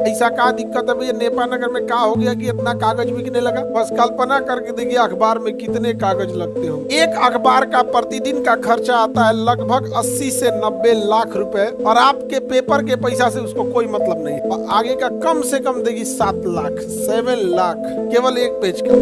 ऐसा का दिक्कत है भैया, नेपा नगर में का हो गया कि इतना कागज बिकने लगा। बस कल्पना करके देखिए अखबार में कितने कागज लगते हो। एक अखबार का प्रतिदिन का खर्चा आता है लगभग 80 से 90 लाख रुपए, और आपके पेपर के पैसा से उसको कोई मतलब नहीं। और आगे का कम से कम देगी 7 लाख, 7 लाख केवल एक पेज का।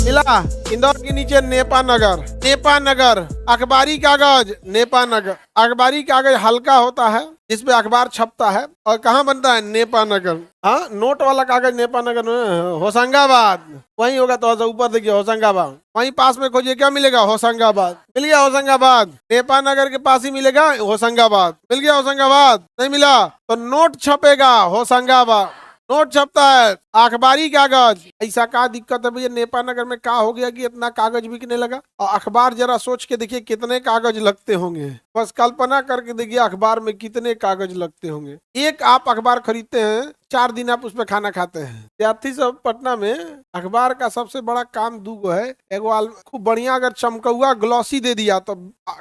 मिला इंदौर के नीचे नेपा नगर, नेपा नगर अखबारी कागज, नेपा नगर अखबारी कागज हल्का होता है जिसपे अखबार छपता है, और कहाँ बनता है, नेपा नगर। हाँ, नोट वाला कागज नेपा नगर में होशंगाबाद, वहीं होगा। तो ऊपर देखिए होशंगाबाद, वहीं पास में खोजिए क्या मिलेगा, होशंगाबाद। मिल गया होशंगाबाद, नेपा नगर के पास ही मिलेगा होशंगाबाद। मिल गया होशंगाबाद, नहीं मिला तो नोट छपेगा होशंगाबाद, नोट छपता है अखबारी कागज। ऐसा का दिक्कत है भैया, नेपा नगर में का हो गया कि इतना कागज बिकने लगा। और अखबार जरा सोच के देखिए कितने कागज लगते होंगे। बस कल्पना करके देखिए अखबार में कितने कागज लगते होंगे। एक आप अखबार खरीदते हैं, 4 दिन आप उसमें खाना खाते हैं। विद्यार्थी सब पटना में अखबार का सबसे बड़ा काम दूगो है। एगो खूब बढ़िया अगर चमकौआ ग्लॉसी दे दिया तो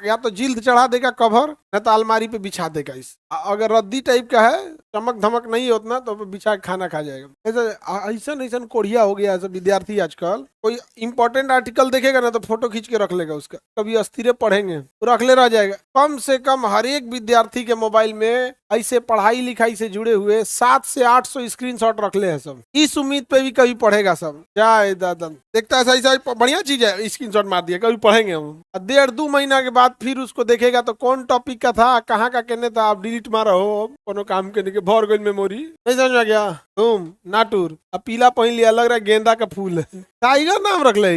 या तो जिल्द चढ़ा देगा कवर, न तो अलमारी पे बिछा देगा। इस अगर रद्दी टाइप का है, चमक धमक नहीं होता तो बिछा के खाना खा जाएगा। ऐसा ऐसा कोढ़िया हो गया है सब विद्यार्थी आजकल। कोई इंपॉर्टेंट आर्टिकल देखेगा ना तो फोटो खींच के रख लेगा उसका, कभी अस्थिर पढ़ेंगे तो रख ले रह जाएगा। कम से कम हर एक विद्यार्थी के मोबाइल में ऐसे पढ़ाई लिखाई से जुड़े हुए 700 से 800 स्क्रीनशॉट रख ले हैं सब, इस उम्मीद पे भी कभी पढ़ेगा सब। जाए दादा, देखता है ऐसा बढ़िया चीज है, स्क्रीनशॉट मार दिया, कभी पढ़ेंगे हम। 1.5-2 महीना के बाद फिर उसको देखेगा तो कौन टॉपिक का था, कहाँ का कहने था, आप डिलीट मारा हो कोनो काम के नहीं, भर गई मेमोरी। नहीं समझ में गया, तुम नाटुर अब पीला पहन लिया, लग रहा है गेंदा का फूल है। टाइगर नाम रख ले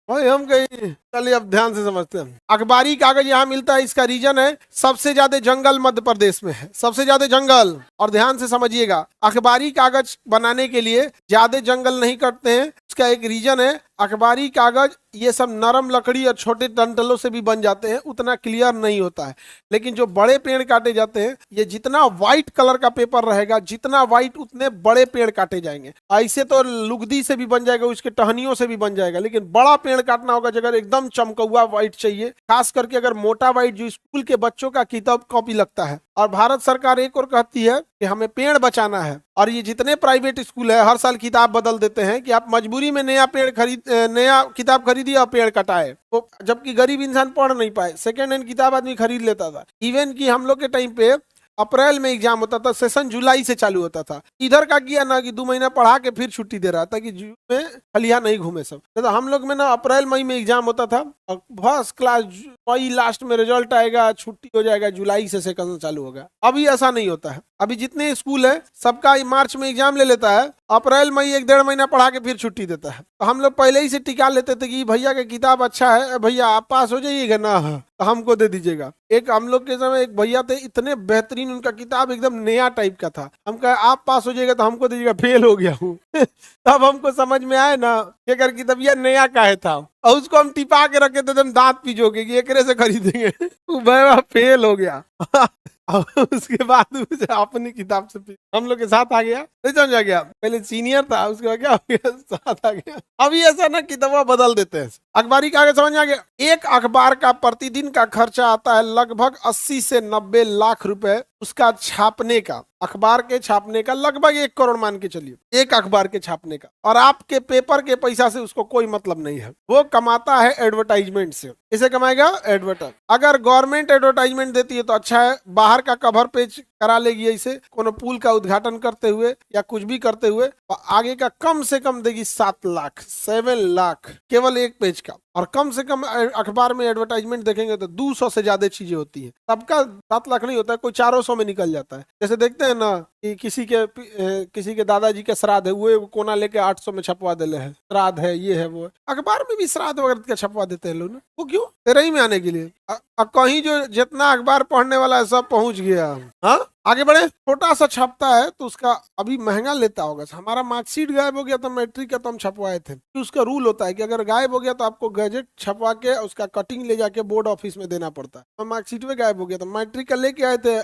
भाई, हम कहीं। चलिए अब ध्यान से समझते हैं। अखबारी कागज यहाँ मिलता है, इसका रीजन है सबसे ज्यादा जंगल मध्य प्रदेश में है, सबसे ज्यादा जंगल। और ध्यान से समझिएगा, अखबारी कागज बनाने के लिए ज्यादा जंगल नहीं कटते हैं, इसका एक रीजन है अखबारी कागज ये सब नरम लकड़ी और छोटे डंठलों से भी बन जाते हैं, उतना क्लियर नहीं होता है। लेकिन जो बड़े पेड़ काटे जाते हैं, ये जितना व्हाइट कलर का पेपर रहेगा, जितना व्हाइट उतने बड़े पेड़ काटे जाएंगे। ऐसे तो लुगदी से भी बन जाएगा, उसके टहनियों से भी बन जाएगा, लेकिन बड़ा पेड़ काटना होगा अगर एकदम चमकौआ व्हाइट चाहिए, खास करके अगर मोटा व्हाइट जो स्कूल के बच्चों का किताब कॉपी लगता है। और भारत सरकार एक और कहती है कि हमें पेड़ बचाना है, और ये जितने प्राइवेट स्कूल है हर साल किताब बदल देते हैं कि आप मजबूरी में नया किताब खरीदिए और पेड़ कटाए, तो जबकि गरीब इंसान पढ़ नहीं पाए, सेकेंड हैंड किताब आदमी खरीद लेता था। इवन कि हम लोग के टाइम पे अप्रैल में एग्जाम होता था, सेशन जुलाई से चालू होता था। इधर का किया ना कि 2 महीना पढ़ा के फिर छुट्टी दे रहा था कि जून में खलिया नहीं घूमे सब। तो हम लोग में ना अप्रैल मई में एग्जाम होता था, और फर्स्ट क्लास मई लास्ट में रिजल्ट आएगा, छुट्टी हो जाएगा, जुलाई से सेशन चालू होगा। अभी ऐसा नहीं होता है। अभी जितने स्कूल है सबका मार्च में एग्जाम ले लेता है, अप्रैल मई 1-1.5 महीना पढ़ा के फिर छुट्टी देता है। तो हम लोग पहले ही से टिका लेते थे कि भैया का किताब अच्छा है, भैया आप पास हो जाइएगा ना, तो हमको दे दीजिएगा। एक हम लोग के समय एक भैया थे, इतने बेहतरीन, उनका किताब एकदम नया टाइप का था। हम कहे आप पास हो जाइएगा तो हमको दीजिएगा, फेल हो गया हूँ। तब हमको समझ में आए ना कि अगर किताब यह नया काहे था, और उसको हम टिपा के रखे थे, हम दांत पीजोगे कि एकरे से खरीदेंगे। वो फेल हो गया। और उसके बाद मुझे अपनी किताब से हम लोग के साथ आ गया, नहीं समझ आ गया। पहले सीनियर था, उसके बाद क्या हो गया, साथ आ गया। अभी ऐसा ना किताबा बदल देते हैं। अखबारी कागज समझ आ गया। एक अखबार का प्रतिदिन का खर्चा आता है लगभग 80 से 90 लाख रुपए, उसका छापने का, अखबार के छापने का लगभग 1 करोड़ मान के चलिए, एक अखबार के छापने का। और आपके पेपर के पैसा से उसको कोई मतलब नहीं है, वो कमाता है एडवर्टाइजमेंट से। इसे कमाएगा एडवर्टाइज। अगर गवर्नमेंट एडवर्टाइजमेंट देती है तो अच्छा है, बाहर का कवर पेज करा लेगी, ऐसे कोनो पुल का उद्घाटन करते हुए या कुछ भी करते हुए, और आगे का कम से कम देगी 7 लाख, 7 लाख केवल एक पेज का। और कम से कम अखबार में एडवर्टाइजमेंट देखेंगे तो 200 से ज्यादा चीजें होती है। सबका 7 लाख नहीं होता है, कोई 400 में निकल जाता है। जैसे देखते हैं ना कि किसी के दादाजी के श्राद्ध है, वो कोना लेके 800 में छपवा देले है, श्राद्ध है, ये है वो है। अखबार में भी श्राद्ध वगैरह का छपवा देते हैं लोग ना, वो क्यों, तेरे ही में आने के लिए। कहीं जो जितना अखबार पढ़ने वाला है सब पहुंच गया। हाँ, आगे बढ़े। छोटा सा छपता है तो उसका अभी महंगा लेता होगा। हमारा मार्कशीट गायब हो गया था मैट्रिक का, तो हम छपवाए थे। उसका रूल होता है कि अगर गायब हो गया तो आपको गैजेट छपवा के उसका कटिंग ले जाके बोर्ड ऑफिस में देना पड़ता है। तो मार्कशीट में गायब हो गया था, मैट्रिक का लेके आए थे,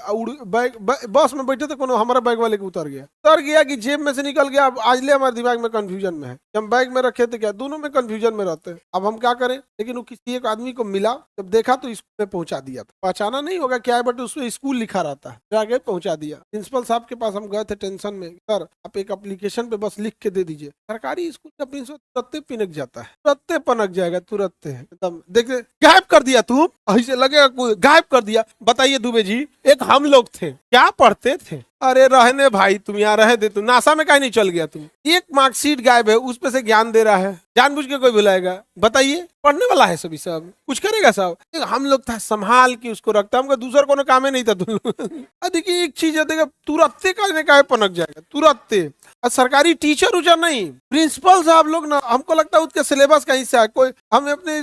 बस में बैठे थे, कोनो हमारा बैग वाले को उतर गया कि जेब में से निकल गया। अब आज ले हमारे दिमाग में कंफ्यूजन में है, हम बैग में रखे थे क्या, दोनों में कंफ्यूजन में रहते हैं। अब हम क्या करें, लेकिन वो किसी एक आदमी को मिला, जब देखा तो स्कूल में पहुंचा दिया था। पहचाना नहीं होगा क्या है, बट उसमें स्कूल लिखा रहता है, जाके पहुंचा दिया। प्रिंसिपल साहब के पास हम गए थे टेंशन में, सर आप एक एप्लीकेशन पे बस लिख के दे दीजिए। सरकारी स्कूल का प्रिंसिपल तुरंत पिनक जाता है, तुरंत पनक जाएगा, तुरंत एकदम। देखिए गायब कर दिया तुम, ऐसे लगेगा गायब कर दिया। बताइए दुबे जी, एक हम लोग थे, क्या पढ़ते थे, अरे रहने भाई, तुम यहाँ रहे दे, तुम नासा में कहीं नहीं चल गया, तुम एक मार्कशीट गायब है, उस पे से ज्ञान दे रहा है, जानबूझ के कोई बुलाएगा? बताइए, पढ़ने वाला है सभी, सब कुछ करेगा सब। हम लोग था संभाल के उसको रखता, हमको दूसरा कोनो काम ही नहीं था तुम लोग। देखिए एक चीज है, देखिए तुरंत कहने का पनक जाएगा, तुरंत। और सरकारी टीचर उचर नहीं, प्रिंसिपल साहब लोग ना, हमको लगता है उसके सिलेबस का हिस्सा है कोई। हम अपने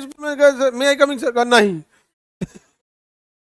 में कमिंग नहीं,